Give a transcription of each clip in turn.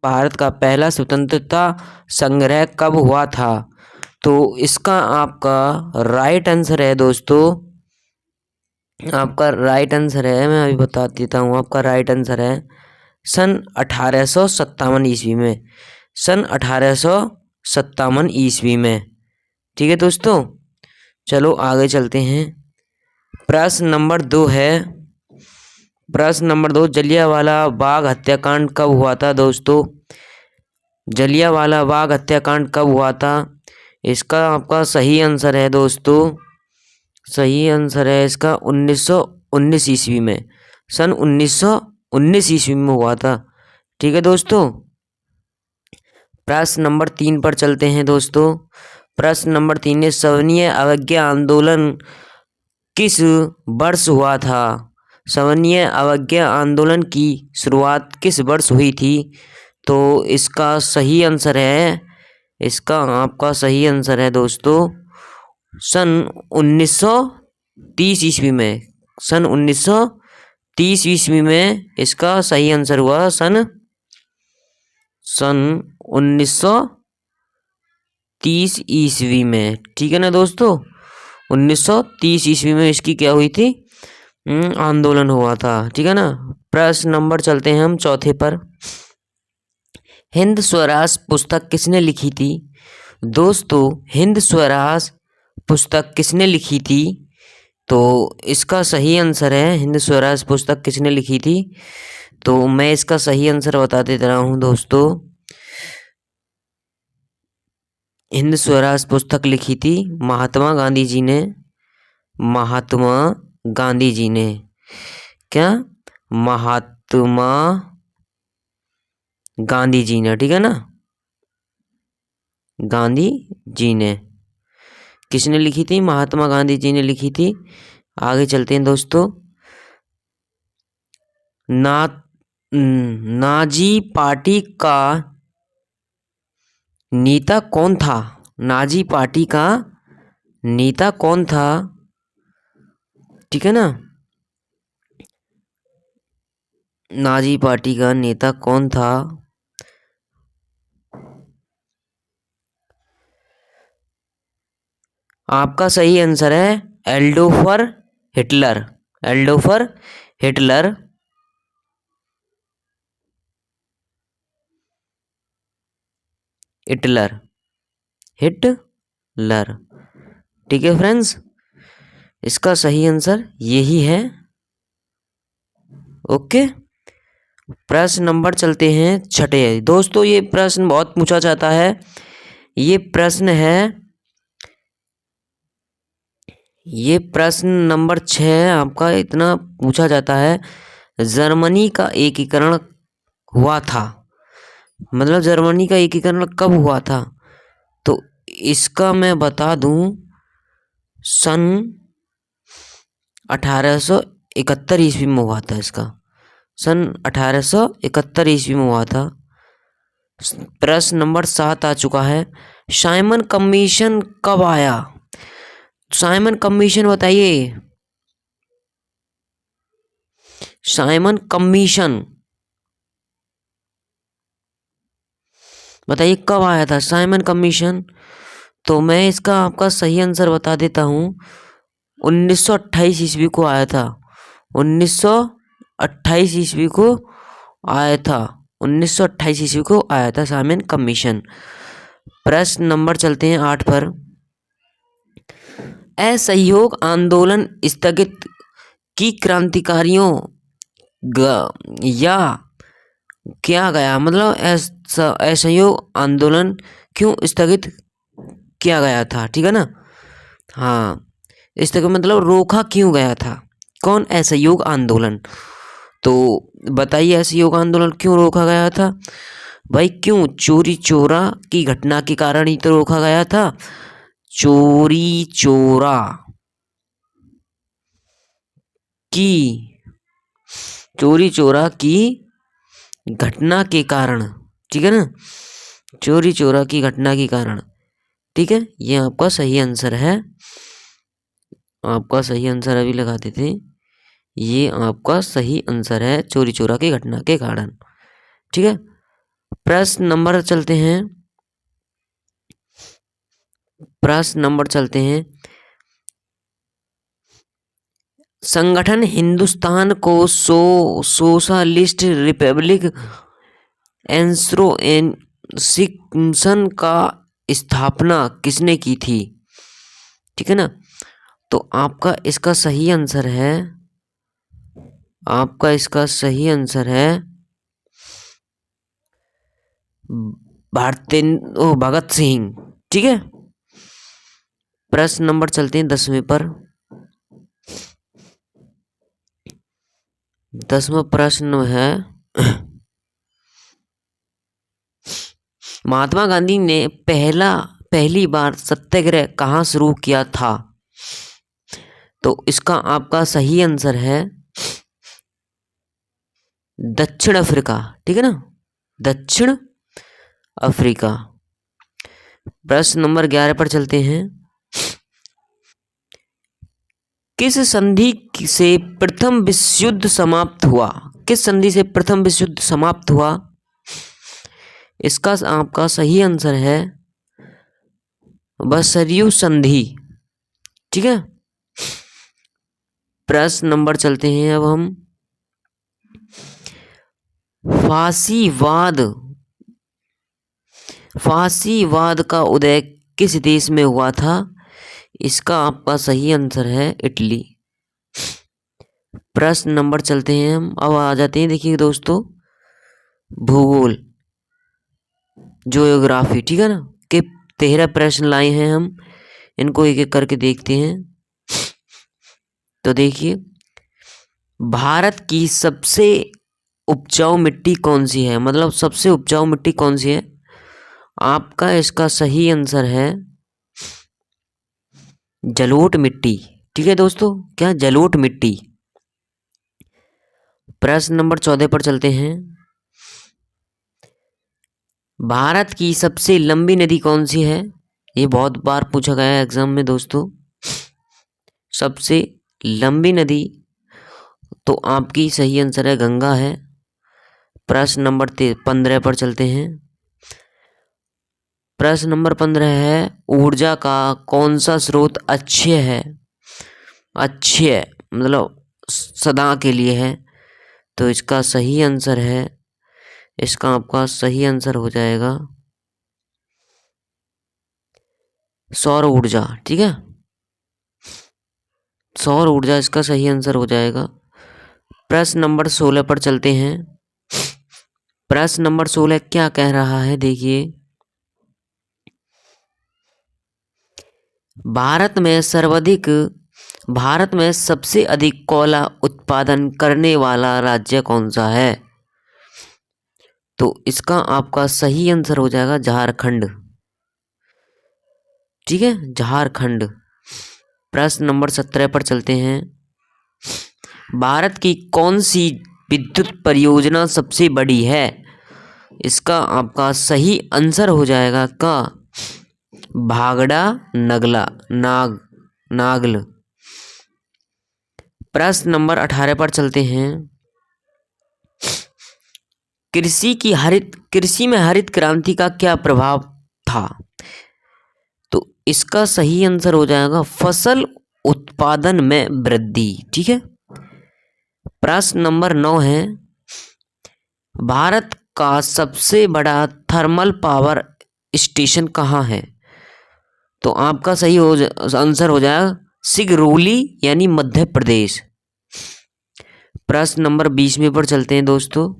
भारत का पहला स्वतंत्रता संग्रह कब हुआ था? तो इसका आपका राइट आंसर है दोस्तों, आपका राइट आंसर है, मैं अभी बता देता हूँ, आपका राइट आंसर है सन 1857 ईस्वी में, सन 1857 ईस्वी में। ठीक है दोस्तों, चलो आगे चलते हैं। प्रश्न नंबर 2 है, प्रश्न नंबर 2, जलियांवाला बाग हत्याकांड कब हुआ था दोस्तों? जलियांवाला बाग हत्याकांड कब हुआ था? इसका आपका सही आंसर है दोस्तों, सही आंसर है इसका 1919 ईस्वी में, सन 1919 ईस्वी में हुआ था। ठीक है दोस्तों, प्रश्न नंबर 3 पर चलते हैं दोस्तों। प्रश्न नंबर 3 है, सविनय अवज्ञा आंदोलन किस वर्ष हुआ था? सविनय अवज्ञा आंदोलन की शुरुआत किस वर्ष हुई थी? तो इसका सही आंसर है, इसका आपका सही आंसर है दोस्तों सन 1930 ईस्वी में, सन 1930 ईस्वी में इसका सही आंसर हुआ सन 1930 ईस्वी में। ठीक है ना दोस्तों, 1930 ईस्वी में इसकी क्या हुई थी, आंदोलन हुआ था। ठीक है ना। प्रश्न नंबर चलते हैं हम चौथे पर। हिंद स्वराज पुस्तक किसने लिखी थी? दोस्तों हिंद स्वराज पुस्तक किसने लिखी थी? तो इसका सही आंसर है, हिंद स्वराज पुस्तक किसने लिखी थी? तो मैं इसका सही आंसर बता दे रहा हूँ दोस्तों, हिंद स्वराज पुस्तक लिखी थी महात्मा गांधी जी ने, महात्मा गांधी जी ने। क्या? महात्मा गांधी जी ने। ठीक है ना, गांधी जी ने। किसने लिखी थी? महात्मा गांधी जी ने लिखी थी। आगे चलते हैं दोस्तों। नाजी पार्टी का नेता कौन था? नाजी पार्टी का नेता कौन था? ठीक है ना, नाजी पार्टी का नेता कौन था? आपका सही आंसर है Adolf Hitler, Adolf Hitler. Hitler, Hitler. ठीक है फ्रेंड्स, इसका सही आंसर यही है। ओके, प्रश्न नंबर चलते हैं छठे। दोस्तों ये प्रश्न बहुत पूछा जाता है, ये प्रश्न है, ये प्रश्न नंबर 6 आपका इतना पूछा जाता है, जर्मनी का एकीकरण हुआ था, मतलब जर्मनी का एकीकरण कब हुआ था? तो इसका मैं बता दूं, सन 1871 ईस्वी में हुआ था इसका, सन 1871 ईस्वी में हुआ था। प्रश्न नंबर 7 आ चुका है, साइमन कमीशन कब आया? साइमन कमीशन बताइए, साइमन कमीशन बताइए कब आया था साइमन कमीशन? तो मैं इसका आपका सही आंसर बता देता हूँ, 1928 ईस्वी को आया था, 1928 ईस्वी को आया था, 1928 ईस्वी को आया था साइमन कमीशन। प्रश्न नंबर चलते हैं 8 पर। असहयोग आंदोलन स्थगित की क्रांतिकारियों या किया गया, मतलब असहयोग आंदोलन क्यों स्थगित किया गया था? ठीक है ना, हाँ, स्थगित मतलब रोका क्यों गया था? कौन? असहयोग आंदोलन। तो बताइए असहयोग आंदोलन क्यों रोका गया था भाई? क्यों? चोरी चोरा की घटना के कारण ही तो रोका गया था, चोरी चोरा की, चोरी चोरा की घटना के कारण। ठीक है ना, चोरी चोरा की घटना के कारण। ठीक है, ये आपका सही आंसर है, आपका सही आंसर अभी लगा देते हैं, ये आपका सही आंसर है, चोरी चोरा की घटना के कारण। ठीक है, प्रश्न नंबर चलते हैं, प्रश्न नंबर चलते हैं। संगठन हिंदुस्तान को सोशलिस्ट रिपब्लिक एसोसिएशन का स्थापना किसने की थी? ठीक है ना। तो आपका इसका सही आंसर है, आपका इसका सही आंसर है भगत सिंह। ठीक है। प्रश्न नंबर चलते हैं 10वें पर। 10वां प्रश्न है, महात्मा गांधी ने पहली बार सत्याग्रह कहाँ शुरू किया था? तो इसका आपका सही आंसर है दक्षिण अफ्रीका। ठीक है ना, दक्षिण अफ्रीका। प्रश्न नंबर 11 पर चलते हैं। किस संधि से प्रथम विश्व युद्ध समाप्त हुआ? किस संधि से प्रथम विश्व युद्ध समाप्त हुआ? इसका आपका सही आंसर है वर्सोय संधि। ठीक है। प्रश्न नंबर चलते हैं अब हम, फासीवाद का उदय किस देश में हुआ था? इसका आपका सही आंसर है इटली। प्रश्न नंबर चलते हैं हम, अब आ जाते हैं, देखिए दोस्तों, भूगोल, ज्योग्राफी। ठीक है ना, के 13 प्रश्न लाए हैं हम, इनको एक एक करके देखते हैं। तो देखिए, भारत की सबसे उपजाऊ मिट्टी कौन सी है? मतलब सबसे उपजाऊ मिट्टी कौन सी है? आपका इसका सही आंसर है जलोढ़ मिट्टी। ठीक है दोस्तों, क्या जलोढ़ मिट्टी। प्रश्न नंबर 14 पर चलते हैं। भारत की सबसे लंबी नदी कौन सी है? ये बहुत बार पूछा गया है एग्जाम में दोस्तों। सबसे लंबी नदी, तो आपकी सही आंसर है गंगा है। प्रश्न नंबर 15 पर चलते हैं। प्रश्न नंबर 15 है, ऊर्जा का कौन सा स्रोत अक्षय है? अक्षय मतलब सदा के लिए है। तो इसका सही आंसर है, इसका आपका सही आंसर हो जाएगा सौर ऊर्जा। ठीक है, सौर ऊर्जा इसका सही आंसर हो जाएगा। प्रश्न नंबर 16 पर चलते हैं। प्रश्न नंबर 16 क्या कह रहा है, देखिए, भारत में सबसे अधिक कोयला उत्पादन करने वाला राज्य कौन सा है? तो इसका आपका सही आंसर हो जाएगा झारखंड। ठीक है, झारखंड। प्रश्न नंबर 17 पर चलते हैं। भारत की कौन सी विद्युत परियोजना सबसे बड़ी है? इसका आपका सही आंसर हो जाएगा का भागड़ा नागल। प्रश्न नंबर 18 पर चलते हैं। कृषि में हरित क्रांति का क्या प्रभाव था? तो इसका सही आंसर हो जाएगा फसल उत्पादन में वृद्धि। ठीक है। प्रश्न नंबर 9 है, भारत का सबसे बड़ा थर्मल पावर स्टेशन कहाँ है? तो आपका सही आंसर हो जाएगा सिगरौली यानी मध्य प्रदेश। प्रश्न नंबर 20 पर चलते हैं दोस्तों।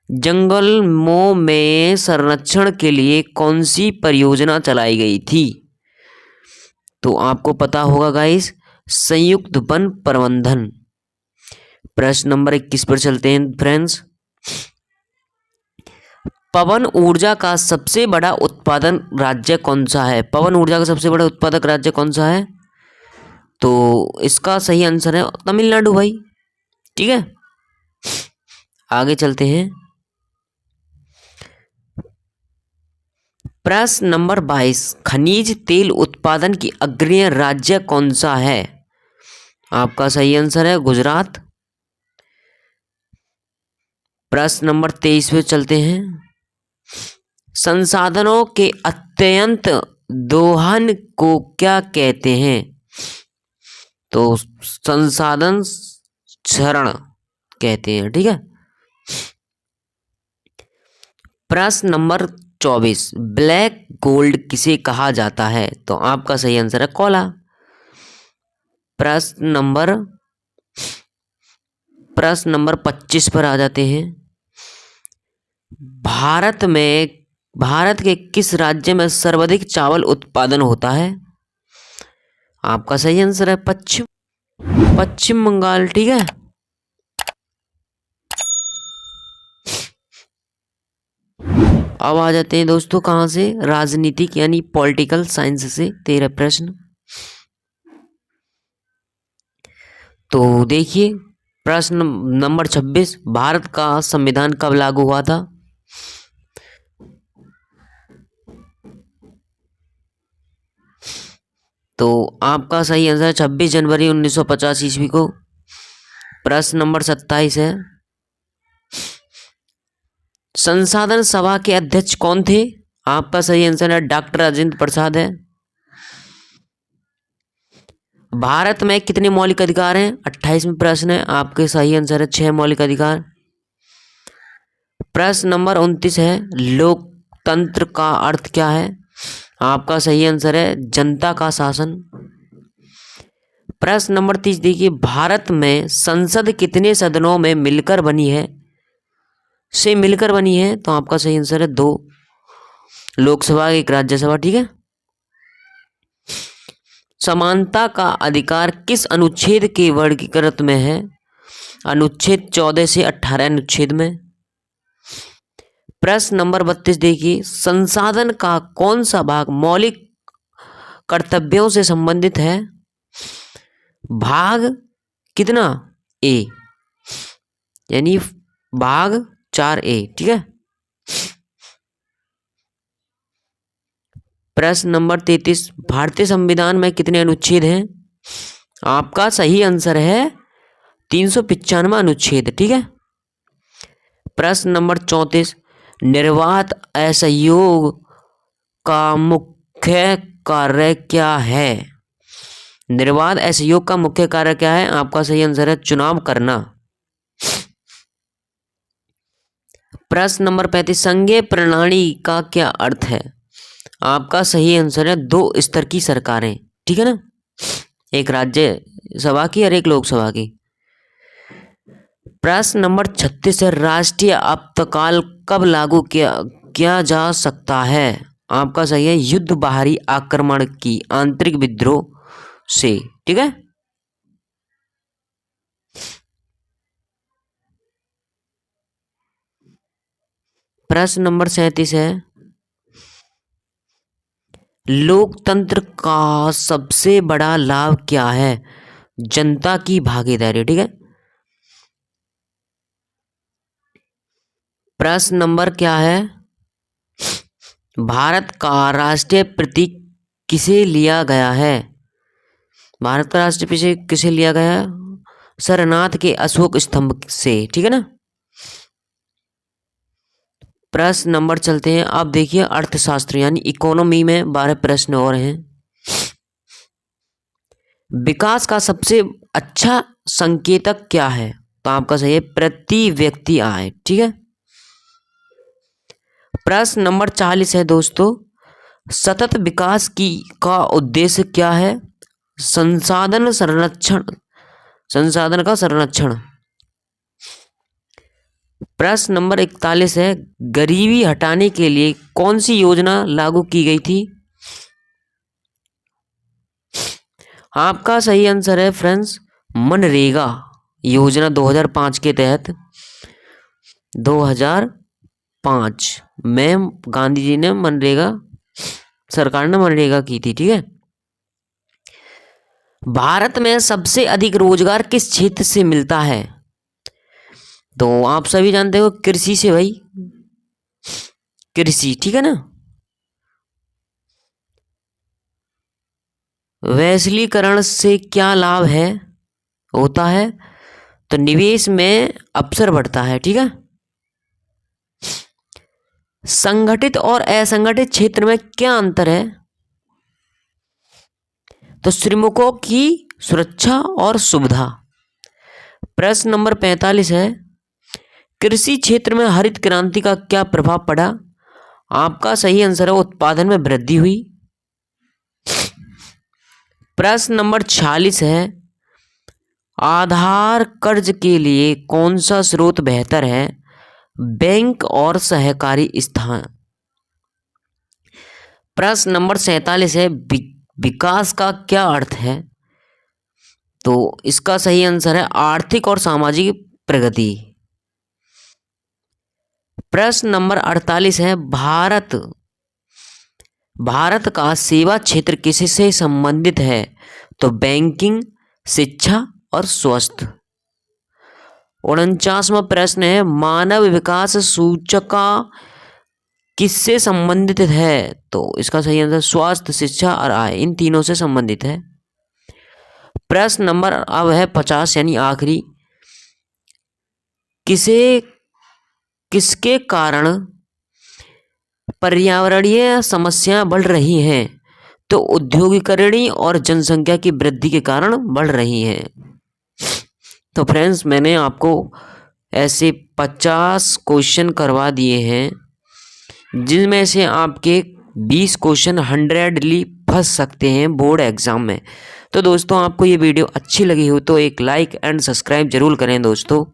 जंगलों में संरक्षण के लिए कौन सी परियोजना चलाई गई थी? तो आपको पता होगा गाइस, संयुक्त वन प्रबंधन। प्रश्न नंबर 21 पर चलते हैं फ्रेंड्स। पवन ऊर्जा का सबसे बड़ा उत्पादन राज्य कौन सा है? पवन ऊर्जा का सबसे बड़ा उत्पादक राज्य कौन सा है? तो इसका सही आंसर है तमिलनाडु भाई। ठीक है, आगे चलते हैं। प्रश्न नंबर 22, खनिज तेल उत्पादन की अग्रणी राज्य कौन सा है? आपका सही आंसर है गुजरात। प्रश्न नंबर 23 पे चलते हैं। संसाधनों के अत्यंत दोहन को क्या कहते हैं? तो संसाधन क्षरण कहते हैं। ठीक है। प्रश्न नंबर 24, ब्लैक गोल्ड किसे कहा जाता है? तो आपका सही आंसर है कोला। प्रश्न नंबर 25 पर आ जाते हैं। भारत के किस राज्य में सर्वाधिक चावल उत्पादन होता है? आपका सही आंसर है पश्चिम बंगाल। ठीक है। अब आ जाते हैं दोस्तों कहाँ से? राजनीतिक यानी पॉलिटिकल साइंस से 13 प्रश्न। तो देखिए प्रश्न नंबर 26, भारत का संविधान कब लागू हुआ था? तो आपका सही आंसर 26 जनवरी 1950 ईस्वी को। प्रश्न नंबर 27 है, संसाधन सभा के अध्यक्ष कौन थे? आपका सही आंसर है डॉक्टर राजेंद्र प्रसाद है। भारत में कितने मौलिक अधिकार हैं? 28वें प्रश्न है। आपके सही आंसर है 6 मौलिक अधिकार। प्रश्न नंबर 29 है, लोकतंत्र का अर्थ क्या है? आपका सही आंसर है जनता का शासन। प्रश्न नंबर 30 देखिए, भारत में संसद कितने सदनों में मिलकर बनी है? तो आपका सही आंसर है 2, लोकसभा एक राज्यसभा। ठीक है। समानता का अधिकार किस अनुच्छेद के वर्गीकृत में है? अनुच्छेद 14 से 18 अनुच्छेद में। प्रश्न नंबर 32 देखिए, संसाधन का कौन सा भाग मौलिक कर्तव्यों से संबंधित है? भाग कितना? ए, यानी भाग 4A। ठीक है। प्रश्न नंबर 33, भारतीय संविधान में कितने अनुच्छेद हैं? आपका सही आंसर है 395 अनुच्छेद। ठीक है। प्रश्न नंबर 34, निर्वात असहयोग का मुख्य कार्य क्या है? निर्वात असहयोग का मुख्य कार्य क्या है? आपका सही आंसर है चुनाव करना। प्रश्न नंबर 35, संघीय प्रणाली का क्या अर्थ है? आपका सही आंसर है 2 स्तर की सरकारें। ठीक है ना, एक राज्य सभा की और एक लोकसभा की। प्रश्न नंबर 36 है, राष्ट्रीय आपातकाल कब लागू किया जा सकता है? आपका सही है युद्ध, बाहरी आक्रमण की आंतरिक विद्रोह से। ठीक है। प्रश्न नंबर 37 है, लोकतंत्र का सबसे बड़ा लाभ क्या है? जनता की भागीदारी। ठीक है। प्रश्न नंबर क्या है, भारत का राष्ट्रीय प्रतीक किसे लिया गया है? भारत का राष्ट्रीय प्रतीक किसे लिया गया है? सारनाथ के अशोक स्तंभ से। ठीक है ना। प्रश्न नंबर चलते हैं, अब देखिए अर्थशास्त्र यानी इकोनॉमी में 12 प्रश्न और हैं। विकास का सबसे अच्छा संकेतक क्या है? तो आपका सही है प्रति व्यक्ति आय। ठीक है। प्रश्न नंबर 40 है दोस्तों, सतत विकास का उद्देश्य क्या है? संसाधन का संरक्षण। प्रश्न नंबर 41 है, गरीबी हटाने के लिए कौन सी योजना लागू की गई थी? आपका सही आंसर है फ्रेंड्स मनरेगा योजना 2005 के तहत 2005 में गांधी जी ने सरकार ने मनरेगा की थी। ठीक है। भारत में सबसे अधिक रोजगार किस क्षेत्र से मिलता है? तो आप सभी जानते हो कृषि से भाई, कृषि। ठीक है ना। वैश्वीकरण से क्या लाभ होता है? तो निवेश में अवसर बढ़ता है। ठीक है। संगठित और असंगठित क्षेत्र में क्या अंतर है? तो श्रमिकों की सुरक्षा और सुविधा। प्रश्न नंबर 45 है, कृषि क्षेत्र में हरित क्रांति का क्या प्रभाव पड़ा? आपका सही आंसर है उत्पादन में वृद्धि हुई। प्रश्न नंबर 46 है, आधार कर्ज के लिए कौन सा स्रोत बेहतर है, बैंक और सहकारी स्थान? प्रश्न नंबर 47 है, विकास का क्या अर्थ है? तो इसका सही आंसर है आर्थिक और सामाजिक प्रगति। प्रश्न नंबर 48 है, भारत का सेवा क्षेत्र किससे संबंधित है? तो बैंकिंग, शिक्षा और स्वास्थ्य। 49वां प्रश्न है, मानव विकास सूचकांक किससे संबंधित है? तो इसका सही आंसर स्वास्थ्य, शिक्षा और आय, इन तीनों से संबंधित है। प्रश्न नंबर अब है 50 यानी आखिरी, किसके कारण पर्यावरणीय समस्याएं बढ़ रही हैं? तो औद्योगिकरण और जनसंख्या की वृद्धि के कारण बढ़ रही हैं। तो फ्रेंड्स, मैंने आपको ऐसे 50 क्वेश्चन करवा दिए हैं जिनमें से आपके 20 क्वेश्चन 100ली फंस सकते हैं बोर्ड एग्जाम में। तो दोस्तों, आपको ये वीडियो अच्छी लगी हो तो एक लाइक एंड सब्सक्राइब जरूर करें दोस्तों।